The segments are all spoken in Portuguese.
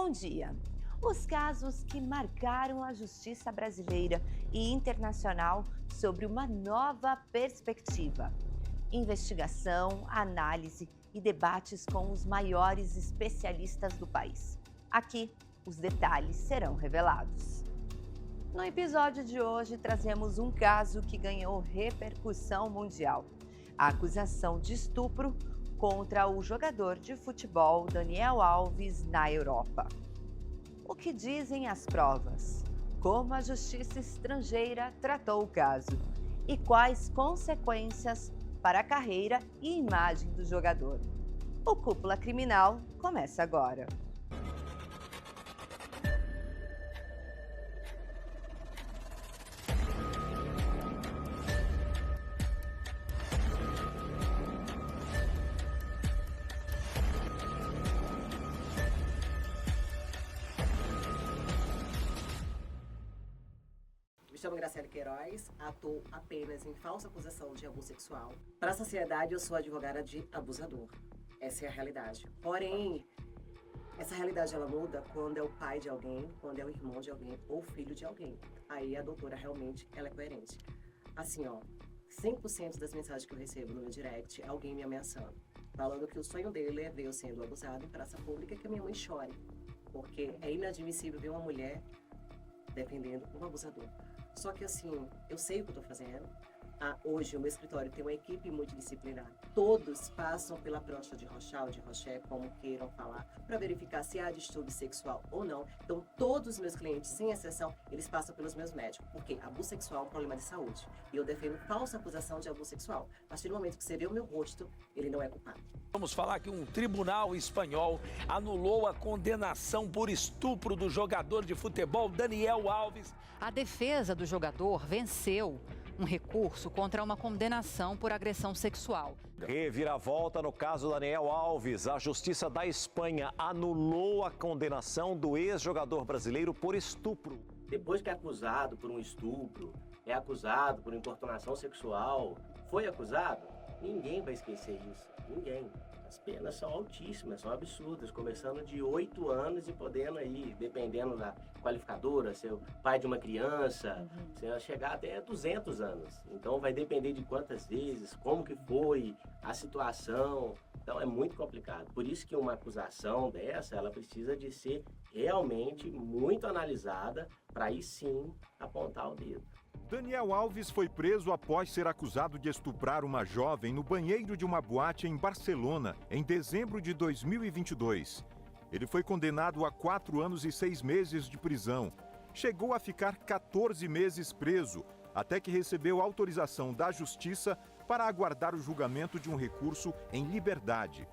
Bom dia! Os casos que marcaram a justiça brasileira e internacional sobre uma nova perspectiva. Investigação, análise e debates com os maiores especialistas do país. Aqui, os detalhes serão revelados. No episódio de hoje, trazemos um caso que ganhou repercussão mundial. A acusação de estupro contra o jogador de futebol Daniel Alves na Europa. O que dizem as provas? Como a justiça estrangeira tratou o caso? E quais consequências para a carreira e imagem do jogador? O Cúpula Criminal começa agora. Me chamo Graciele Queiroz, atuo apenas em falsa acusação de abuso sexual. Para a sociedade, eu sou advogada de abusador. Essa é a realidade. Porém, essa realidade ela muda quando é o pai de alguém, quando é o irmão de alguém ou filho de alguém. Aí a doutora realmente ela é coerente. Assim, 100% das mensagens que eu recebo no meu direct é alguém me ameaçando, falando que o sonho dele é ver eu sendo abusado em praça pública e que a minha mãe chore. Porque é inadmissível ver uma mulher defendendo um abusador. Só que assim, eu sei o que eu estou fazendo. Hoje o meu escritório tem uma equipe multidisciplinar. Todos passam pela prancha de Rochat ou de Rochet, como queiram falar, para verificar se há distúrbio sexual ou não. Então todos os meus clientes, sem exceção, eles passam pelos meus médicos. Porque abuso sexual é um problema de saúde. E eu defendo falsa acusação de abuso sexual. A partir do momento que você vê o meu rosto, ele não é culpado. Vamos falar que um tribunal espanhol anulou a condenação por estupro do jogador de futebol Daniel Alves. A defesa do jogador venceu um recurso contra uma condenação por agressão sexual. Reviravolta no caso Daniel Alves. A Justiça da Espanha anulou a condenação do ex-jogador brasileiro por estupro. Depois que é acusado por um estupro, é acusado por importunação sexual, foi acusado, ninguém vai esquecer isso. Ninguém. As penas são altíssimas, são absurdas, começando de 8 anos e podendo aí, dependendo da qualificadora, ser o pai de uma criança, chegar até 200 anos. Então vai depender de quantas vezes, como que foi, a situação. Então é muito complicado. Por isso que uma acusação dessa, ela precisa de ser realmente muito analisada para aí sim apontar o dedo. Daniel Alves foi preso após ser acusado de estuprar uma jovem no banheiro de uma boate em Barcelona, em dezembro de 2022. Ele foi condenado a 4 anos e 6 meses de prisão. Chegou a ficar 14 meses preso, até que recebeu autorização da Justiça para aguardar o julgamento de um recurso em liberdade.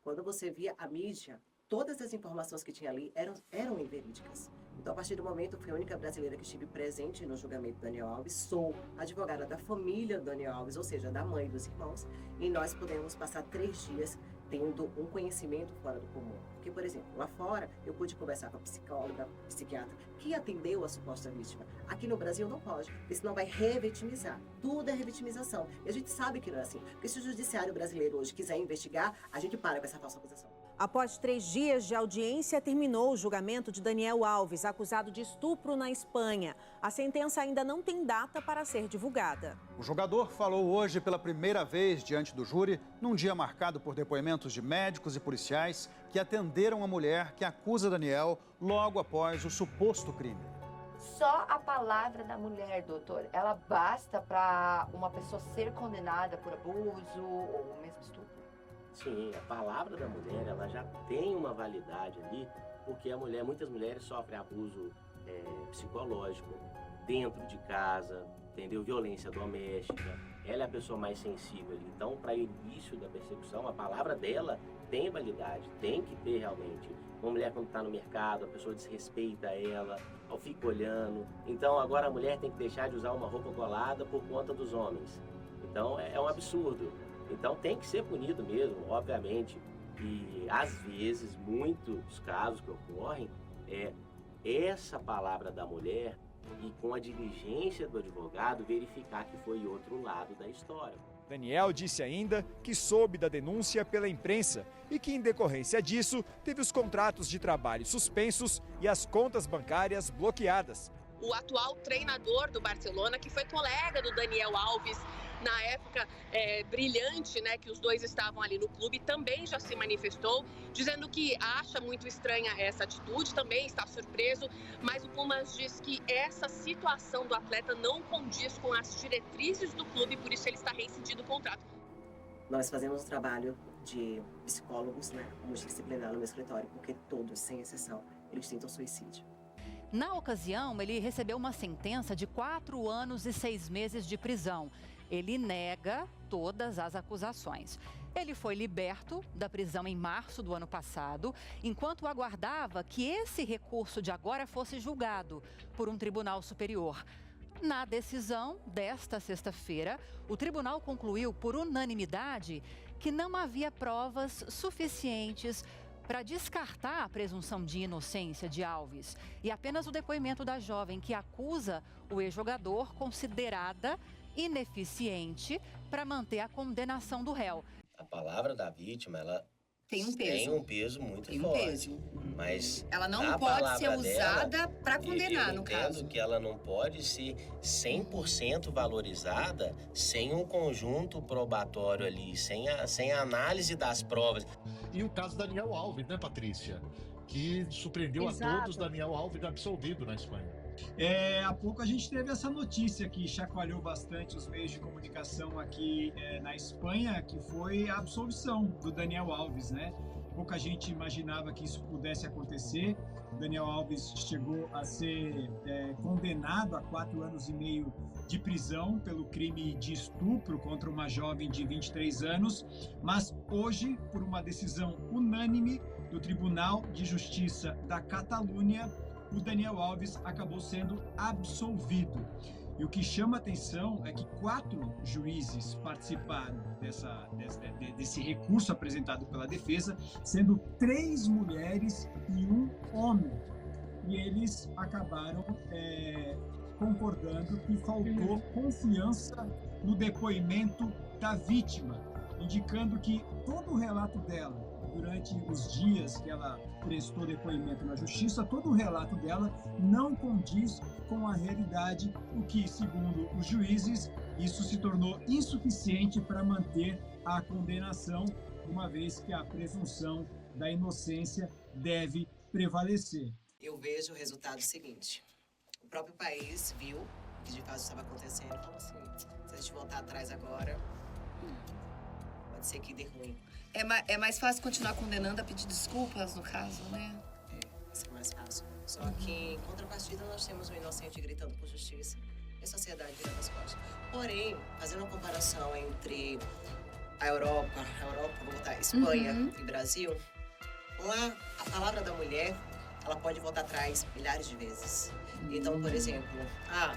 Quando você via a mídia, todas as informações que tinha ali eram inverídicas. Então, a partir do momento, eu fui a única brasileira que estive presente no julgamento do Daniel Alves. Sou advogada da família do Daniel Alves, ou seja, da mãe e dos irmãos. E nós podemos passar 3 dias tendo um conhecimento fora do comum. Porque, por exemplo, lá fora, eu pude conversar com a psicóloga, psiquiatra, que atendeu a suposta vítima. Aqui no Brasil não pode, porque senão vai revitimizar. Tudo é revitimização. E a gente sabe que não é assim. Porque se o judiciário brasileiro hoje quiser investigar, a gente para com essa falsa acusação. Após 3 dias de audiência, terminou o julgamento de Daniel Alves, acusado de estupro na Espanha. A sentença ainda não tem data para ser divulgada. O jogador falou hoje pela primeira vez diante do júri, num dia marcado por depoimentos de médicos e policiais que atenderam a mulher que acusa Daniel logo após o suposto crime. Só a palavra da mulher, doutor, ela basta para uma pessoa ser condenada por abuso ou mesmo estupro? Sim, a palavra da mulher, ela já tem uma validade ali, porque muitas mulheres sofrem abuso psicológico dentro de casa, entendeu? Violência doméstica, ela é a pessoa mais sensível ali. Então, para início da persecução, a palavra dela tem validade, tem que ter realmente. Uma mulher quando está no mercado, a pessoa desrespeita ela, ou fica olhando. Então, agora a mulher tem que deixar de usar uma roupa colada por conta dos homens. Então, é um absurdo. Então tem que ser punido mesmo, obviamente. E às vezes, muitos casos que ocorrem, essa palavra da mulher e com a diligência do advogado verificar que foi outro lado da história. Daniel disse ainda que soube da denúncia pela imprensa e que, em decorrência disso, teve os contratos de trabalho suspensos e as contas bancárias bloqueadas. O atual treinador do Barcelona, que foi colega do Daniel Alves na época brilhante, né, que os dois estavam ali no clube, também já se manifestou, dizendo que acha muito estranha essa atitude, também está surpreso, mas o Pumas diz que essa situação do atleta não condiz com as diretrizes do clube, por isso ele está rescindindo o contrato. Nós fazemos um trabalho de psicólogos, né, multidisciplinar no meu escritório, porque todos, sem exceção, eles tentam suicídio. Na ocasião, ele recebeu uma sentença de 4 anos e 6 meses de prisão. Ele nega todas as acusações. Ele foi liberto da prisão em março do ano passado, enquanto aguardava que esse recurso de agora fosse julgado por um tribunal superior. Na decisão desta sexta-feira, o tribunal concluiu por unanimidade que não havia provas suficientes para descartar a presunção de inocência de Alves e apenas o depoimento da jovem que acusa o ex-jogador considerada ineficiente para manter a condenação do réu. A palavra da vítima, ela tem um peso. Tem um peso muito forte. Mas ela não pode ser usada para condenar, no caso. Eu entendo que ela não pode ser 100% valorizada sem um conjunto probatório ali, sem a análise das provas. E o caso Daniel Alves, né, Patrícia? Que surpreendeu Exato. a todos, Daniel Alves absolvido na Espanha. Há pouco a gente teve essa notícia que chacoalhou bastante os meios de comunicação aqui na Espanha, que foi a absolvição do Daniel Alves, né? Pouca gente imaginava que isso pudesse acontecer. O Daniel Alves chegou a ser condenado a 4 anos e meio de prisão pelo crime de estupro contra uma jovem de 23 anos, mas hoje, por uma decisão unânime do Tribunal de Justiça da Catalunha, o Daniel Alves acabou sendo absolvido. E o que chama atenção é que 4 juízes participaram desse recurso apresentado pela defesa, sendo 3 mulheres e 1 homem. E eles acabaram concordando que faltou confiança no depoimento da vítima, indicando que todo o relato dela, durante os dias que ela prestou depoimento na justiça, todo o relato dela não condiz com a realidade, o que, segundo os juízes, isso se tornou insuficiente para manter a condenação, uma vez que a presunção da inocência deve prevalecer. Eu vejo o resultado seguinte: o próprio país viu que de fato estava acontecendo, então assim, se a gente voltar atrás agora, pode ser que dê ruim. É mais fácil continuar condenando a pedir desculpas, no caso, né? Vai ser mais fácil. Só que, em contrapartida, nós temos um inocente gritando por justiça e a sociedade virando as costas. Porém, fazendo uma comparação entre a Europa, vou botar Espanha e Brasil, lá, a palavra da mulher, ela pode voltar atrás milhares de vezes. Então, por exemplo,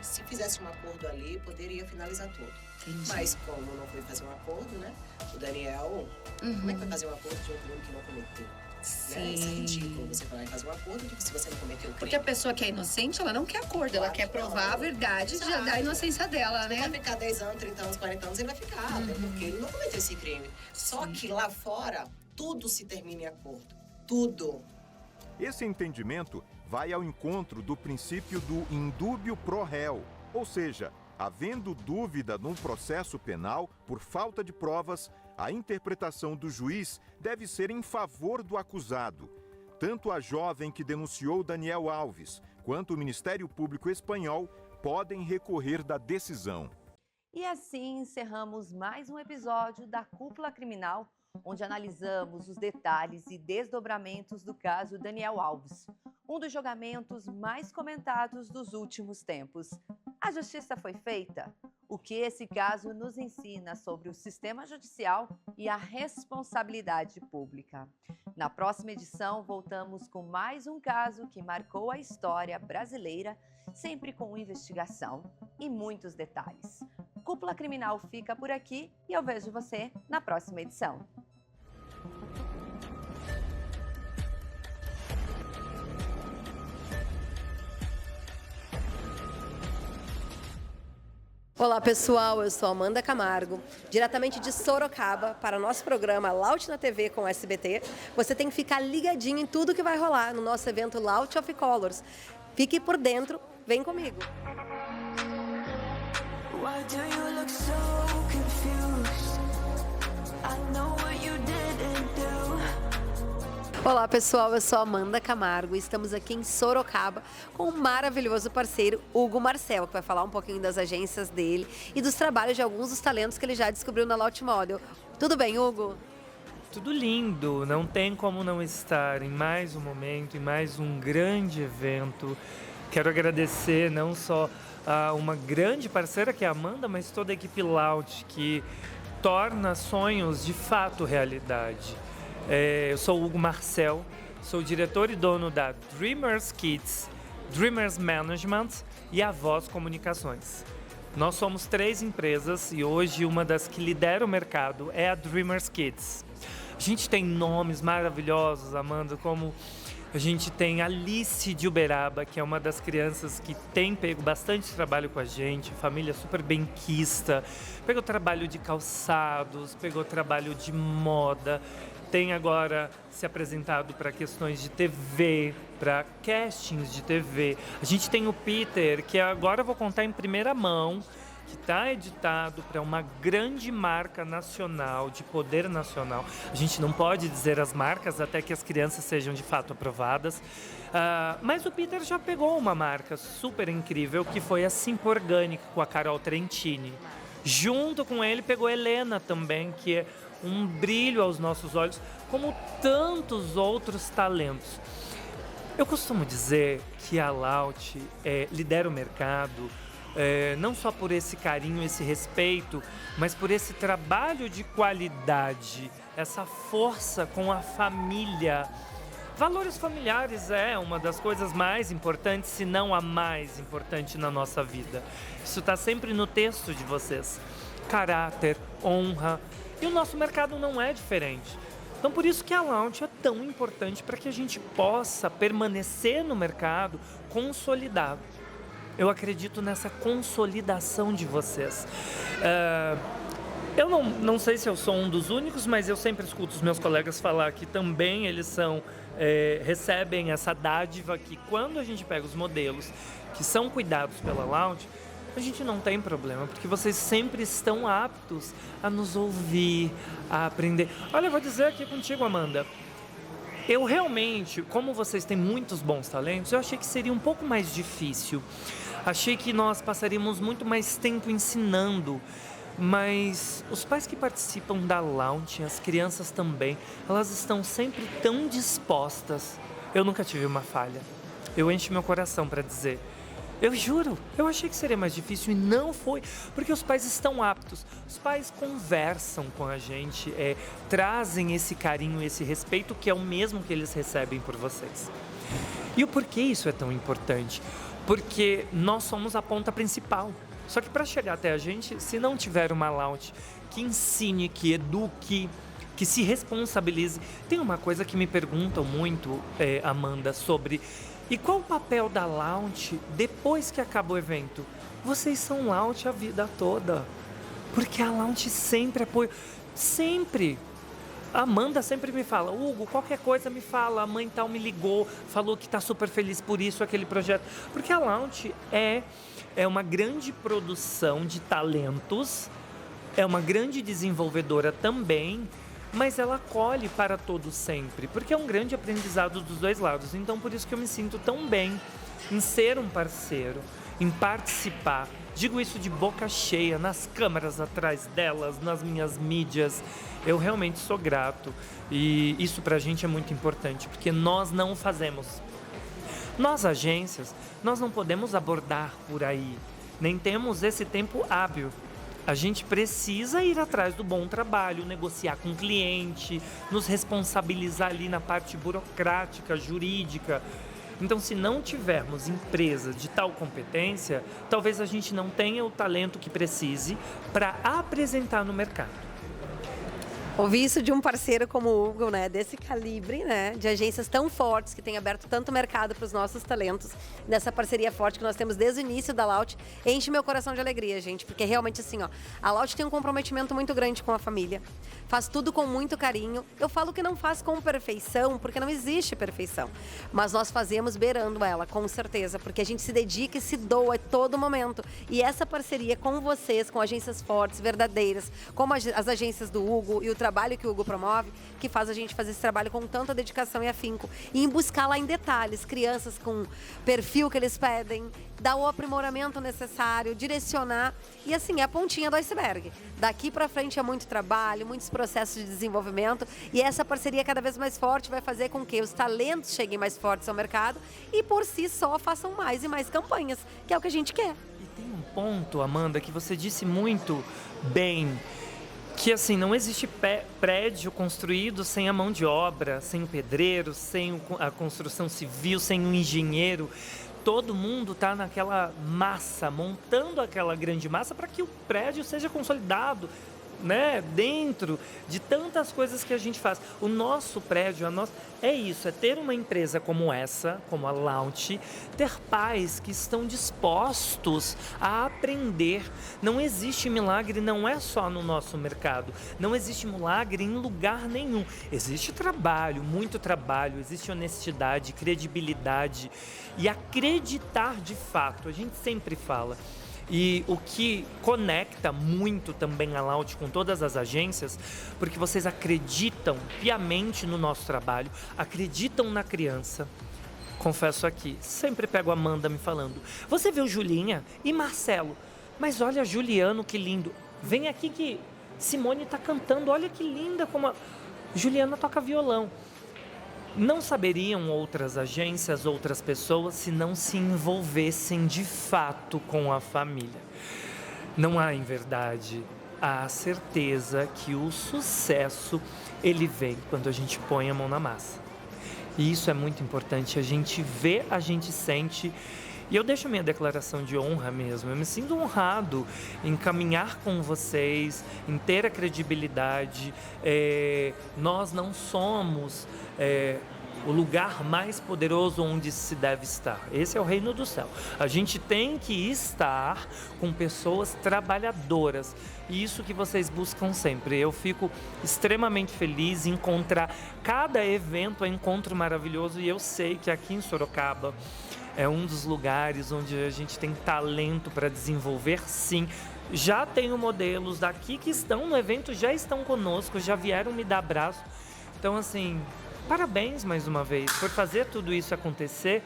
se fizesse um acordo ali, poderia finalizar tudo. Entendi. Mas como não foi fazer um acordo, né? O Daniel, como é que vai fazer um acordo de um crime que não cometeu? Né? Isso é ridículo. Você vai fazer um acordo de que se você não cometeu o crime. Porque a pessoa que é inocente, ela não quer acordo, ela quer provar a verdade da inocência dela, né? Ele vai ficar 10 anos, 30 anos, 40 anos, ele vai ficar, até porque ele não cometeu esse crime. Só que lá fora, tudo se termina em acordo. Tudo. Esse entendimento vai ao encontro do princípio do indúbio pro réu, ou seja, havendo dúvida num processo penal por falta de provas, a interpretação do juiz deve ser em favor do acusado. Tanto a jovem que denunciou Daniel Alves, quanto o Ministério Público Espanhol podem recorrer da decisão. E assim encerramos mais um episódio da Cúpula Criminal, onde analisamos os detalhes e desdobramentos do caso Daniel Alves, um dos julgamentos mais comentados dos últimos tempos. A justiça foi feita? O que esse caso nos ensina sobre o sistema judicial e a responsabilidade pública? Na próxima edição, voltamos com mais um caso que marcou a história brasileira, sempre com investigação e muitos detalhes. Cúpula Criminal fica por aqui e eu vejo você na próxima edição. Olá pessoal, eu sou Amanda Camargo, diretamente de Sorocaba para o nosso programa Laut na TV com SBT. Você tem que ficar ligadinho em tudo que vai rolar no nosso evento Laut of Colors. Fique por dentro, vem comigo. Olá pessoal, eu sou Amanda Camargo e estamos aqui em Sorocaba com um maravilhoso parceiro, Hugo Marcel, que vai falar um pouquinho das agências dele e dos trabalhos de alguns dos talentos que ele já descobriu na Laut Model. Tudo bem, Hugo? Tudo lindo, não tem como não estar em mais um momento, em mais um grande evento. Quero agradecer não só a uma grande parceira que é a Amanda, mas toda a equipe Laut que torna sonhos de fato realidade. Eu sou o Hugo Marcel, sou diretor e dono da Dreamers Kids, Dreamers Management e a Voz Comunicações. Nós somos 3 empresas e hoje uma das que lidera o mercado é a Dreamers Kids. A gente tem nomes maravilhosos, Amanda, como a gente tem Alice de Uberaba, que é uma das crianças que tem pego bastante trabalho com a gente, família super benquista, pegou trabalho de calçados, pegou trabalho de moda, tem agora se apresentado para questões de TV, para castings de TV. A gente tem o Peter, que agora eu vou contar em primeira mão, que está editado para uma grande marca nacional, de poder nacional. A gente não pode dizer as marcas até que as crianças sejam de fato aprovadas. Mas o Peter já pegou uma marca super incrível, que foi a Simpa Orgânica, com a Carol Trentini. Junto com ele pegou a Helena também, que é um brilho aos nossos olhos, como tantos outros talentos. Eu costumo dizer que a Laut lidera o mercado, não só por esse carinho, esse respeito, mas por esse trabalho de qualidade, essa força com a família. Valores familiares é uma das coisas mais importantes, se não a mais importante na nossa vida. Isso está sempre no texto de vocês. Caráter, honra. E o nosso mercado não é diferente. Então, por isso que a Laut é tão importante para que a gente possa permanecer no mercado consolidado. Eu acredito nessa consolidação de vocês. Eu não sei se eu sou um dos únicos, mas eu sempre escuto os meus colegas falar que também eles recebem essa dádiva que quando a gente pega os modelos que são cuidados pela Laut, a gente não tem problema, porque vocês sempre estão aptos a nos ouvir, a aprender. Olha, eu vou dizer aqui contigo, Amanda. Eu realmente, como vocês têm muitos bons talentos, eu achei que seria um pouco mais difícil. Achei que nós passaríamos muito mais tempo ensinando. Mas os pais que participam da Laut, as crianças também, elas estão sempre tão dispostas. Eu nunca tive uma falha. Eu encho meu coração para dizer. Eu juro, eu achei que seria mais difícil e não foi, porque os pais estão aptos, os pais conversam com a gente, trazem esse carinho, esse respeito que é o mesmo que eles recebem por vocês. E o porquê isso é tão importante? Porque nós somos a ponta principal. Só que para chegar até a gente, se não tiver uma Laut que ensine, que eduque, que se responsabilize. Tem uma coisa que me perguntam muito, Amanda, sobre... E qual o papel da Laut depois que acaba o evento? Vocês são Laut a vida toda. Porque a Laut sempre apoia. Sempre. A Amanda sempre me fala, Hugo, qualquer coisa me fala, a mãe tal me ligou, falou que está super feliz por isso, aquele projeto. Porque a Laut é uma grande produção de talentos, é uma grande desenvolvedora também, mas ela acolhe para todos sempre, porque é um grande aprendizado dos dois lados. Então, por isso que eu me sinto tão bem em ser um parceiro, em participar. Digo isso de boca cheia, nas câmeras atrás delas, nas minhas mídias. Eu realmente sou grato e isso pra gente é muito importante, porque nós não fazemos. Nós, agências, nós não podemos abordar por aí, nem temos esse tempo hábil. A gente precisa ir atrás do bom trabalho, negociar com o cliente, nos responsabilizar ali na parte burocrática, jurídica. Então, se não tivermos empresas de tal competência, talvez a gente não tenha o talento que precise para apresentar no mercado. Ouvir isso de um parceiro como o Hugo, né? Desse calibre, né? De agências tão fortes que têm aberto tanto mercado para os nossos talentos. Nessa parceria forte que nós temos desde o início da Laut, enche meu coração de alegria, gente. Porque realmente assim, ó, a Laut tem um comprometimento muito grande com a família. Faz tudo com muito carinho. Eu falo que não faz com perfeição, porque não existe perfeição. Mas nós fazemos beirando ela, com certeza. Porque a gente se dedica e se doa a todo momento. E essa parceria com vocês, com agências fortes, verdadeiras, como as agências do Hugo e o trabalho que o Hugo promove, que faz a gente fazer esse trabalho com tanta dedicação e afinco. E em buscar lá em detalhes, crianças com perfil que eles pedem, dar o aprimoramento necessário, direcionar. E assim, é a pontinha do iceberg. Daqui para frente é muito trabalho, muitos processos de desenvolvimento. E essa parceria cada vez mais forte vai fazer com que os talentos cheguem mais fortes ao mercado e por si só façam mais e mais campanhas, que é o que a gente quer. E tem um ponto, Amanda, que você disse muito bem, que assim, não existe prédio construído sem a mão de obra, sem o pedreiro, sem a construção civil, sem o engenheiro. Todo mundo está naquela massa, montando aquela grande massa para que o prédio seja consolidado, né, dentro de tantas coisas que a gente faz. O nosso prédio, é isso, é ter uma empresa como essa, como a Laut, ter pais que estão dispostos a aprender. Não existe milagre, não é só no nosso mercado, não existe milagre em lugar nenhum. Existe trabalho, muito trabalho, existe honestidade, credibilidade e acreditar de fato, a gente sempre fala. E o que conecta muito também a Laut com todas as agências, porque vocês acreditam piamente no nosso trabalho, acreditam na criança. Confesso aqui, sempre pego a Amanda me falando, você viu Julinha e Marcelo? Mas olha Juliano, que lindo. Vem aqui que Simone está cantando, olha que linda como a Juliana toca violão. Não saberiam outras agências, outras pessoas, se não se envolvessem de fato com a família. Não há, em verdade, a certeza que o sucesso, ele vem quando a gente põe a mão na massa. E isso é muito importante, a gente vê, a gente sente. E eu deixo a minha declaração de honra mesmo. Eu me sinto honrado em caminhar com vocês, em ter a credibilidade. Nós não somos o lugar mais poderoso onde se deve estar. Esse é o reino do céu. A gente tem que estar com pessoas trabalhadoras. E isso que vocês buscam sempre. Eu fico extremamente feliz em encontrar cada evento, é um encontro maravilhoso. E eu sei que aqui em Sorocaba é um dos lugares onde a gente tem talento para desenvolver, sim. Já tenho modelos daqui que estão no evento, já estão conosco, já vieram me dar abraço. Então, assim, parabéns mais uma vez por fazer tudo isso acontecer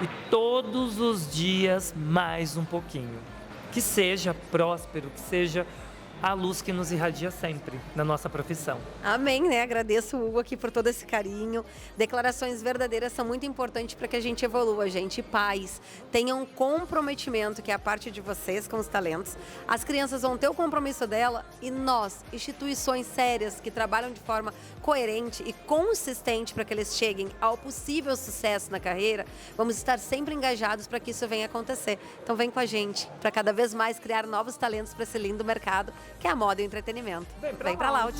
e todos os dias mais um pouquinho. Que seja próspero, que seja a luz que nos irradia sempre na nossa profissão. Amém, né? Agradeço o Hugo aqui por todo esse carinho. Declarações verdadeiras são muito importantes para que a gente evolua, gente. Pais, tenham um comprometimento, que é a parte de vocês com os talentos. As crianças vão ter o compromisso dela e nós, instituições sérias que trabalham de forma coerente e consistente para que eles cheguem ao possível sucesso na carreira, vamos estar sempre engajados para que isso venha acontecer. Então vem com a gente para cada vez mais criar novos talentos para esse lindo mercado que é a moda e o entretenimento. Vem pra Laut.